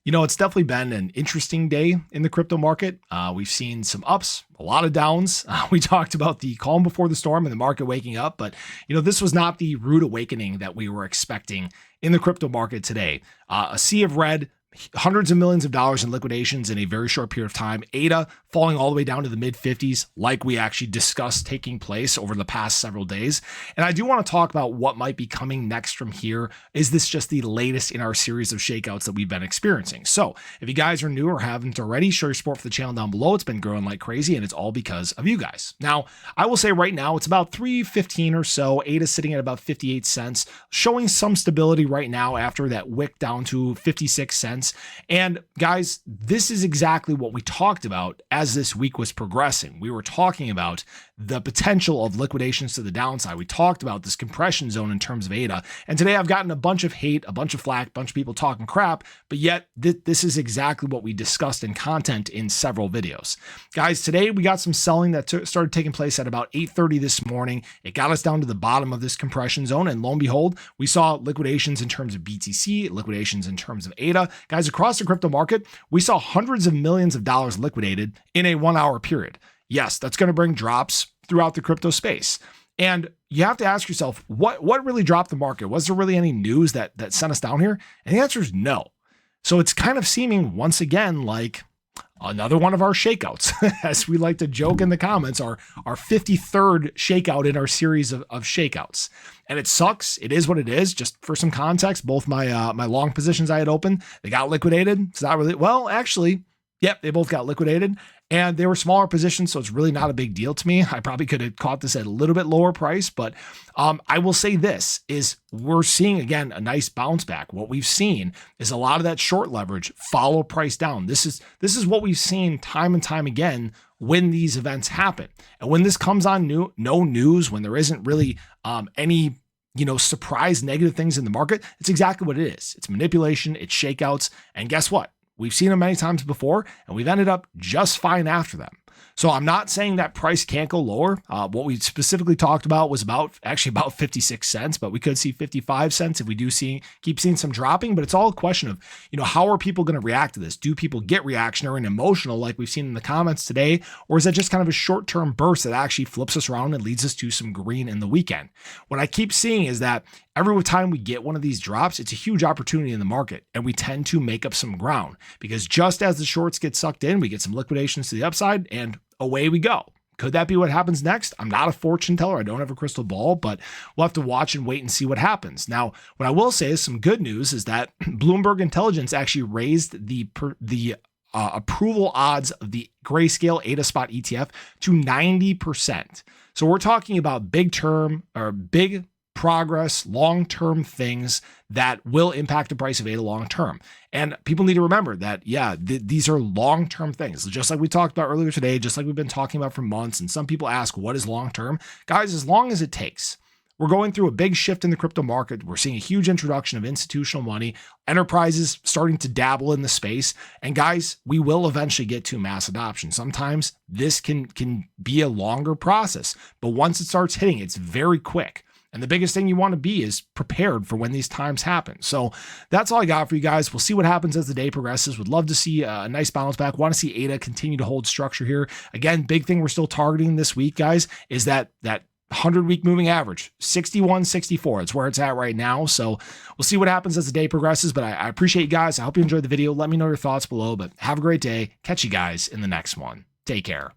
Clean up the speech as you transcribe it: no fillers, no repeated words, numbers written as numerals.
It's definitely been an interesting day in the crypto market. We've seen some ups, a lot of downs. We talked about the calm before the storm and the market waking up, but this was not the rude awakening that we were expecting in the crypto market today. A sea of red, hundreds of millions of dollars in liquidations in a very short period of time. ADA falling all the way down to the mid 50s, like we actually discussed taking place over the past several days. And I do want to talk about what might be coming next from here. Is this just the latest in our series of shakeouts that we've been experiencing? So if you guys are new or haven't already, show your support for the channel down below. It's been growing like crazy, and it's all because of you guys. Now, I will say right now, it's about 315 or so. ADA sitting at about 58 cents, showing some stability right now after that wick down to 56 cents. And guys, this is exactly what we talked about as this week was progressing. We were talking about the potential of liquidations to the downside. We talked about this compression zone in terms of ADA. And today I've gotten a bunch of hate, a bunch of flack, a bunch of people talking crap, but yet this is exactly what we discussed in content in several videos. Guys, today we got some selling that started taking place at about 8:30 this morning. It got us down to the bottom of this compression zone. And lo and behold, we saw liquidations in terms of BTC, liquidations in terms of ADA. Guys, across the crypto market, we saw hundreds of millions of dollars liquidated in a 1 hour period. Yes, that's going to bring drops throughout the crypto space. And you have to ask yourself, what really dropped the market? Was there really any news that sent us down here? And the answer is no. So it's kind of seeming once again like another one of our shakeouts, as we like to joke in the comments, our 53rd shakeout in our series of shakeouts. And it sucks. It is what it is. Just for some context, both my long positions I had open, they got liquidated. It's not really, well, actually, yep, they both got liquidated. And they were smaller positions, so it's really not a big deal to me. I probably could have caught this at a little bit lower price, but I will say this is we're seeing, again, a nice bounce back. What we've seen is a lot of that short leverage follow price down. This is what we've seen time and time again when these events happen. And when this comes on no news, when there isn't really any surprise negative things in the market, it's exactly what it is. It's manipulation, it's shakeouts, and guess what? We've seen them many times before, and we've ended up just fine after them. So I'm not saying that price can't go lower. What we specifically talked about was about 56 cents, but we could see 55 cents if we do keep seeing some dropping. But it's all a question of, how are people going to react to this? Do people get reactionary and emotional like we've seen in the comments today? Or is that just kind of a short-term burst that actually flips us around and leads us to some green in the weekend? What I keep seeing is that every time we get one of these drops, it's a huge opportunity in the market, and we tend to make up some ground because just as the shorts get sucked in, we get some liquidations to the upside and away we go. Could that be what happens next? I'm not a fortune teller. I don't have a crystal ball, but we'll have to watch and wait and see what happens. Now, what I will say is some good news is that Bloomberg Intelligence actually raised the approval odds of the Grayscale ADA Spot ETF to 90%. So we're talking about big progress, long-term things that will impact the price of ADA long-term. And people need to remember that, these are long-term things. Just like we talked about earlier today, just like we've been talking about for months. And some people ask, what is long-term? Guys, as long as it takes. We're going through a big shift in the crypto market. We're seeing a huge introduction of institutional money, enterprises starting to dabble in the space. And guys, we will eventually get to mass adoption. Sometimes this can be a longer process, but once it starts hitting, it's very quick. And the biggest thing you want to be is prepared for when these times happen. So that's all I got for you guys. We'll see what happens as the day progresses. Would love to see a nice bounce back. Want to see ADA continue to hold structure here. Again, big thing we're still targeting this week, guys, is that 100-week moving average, 61.64. It's where it's at right now. So we'll see what happens as the day progresses. But I appreciate you guys. I hope you enjoyed the video. Let me know your thoughts below. But have a great day. Catch you guys in the next one. Take care.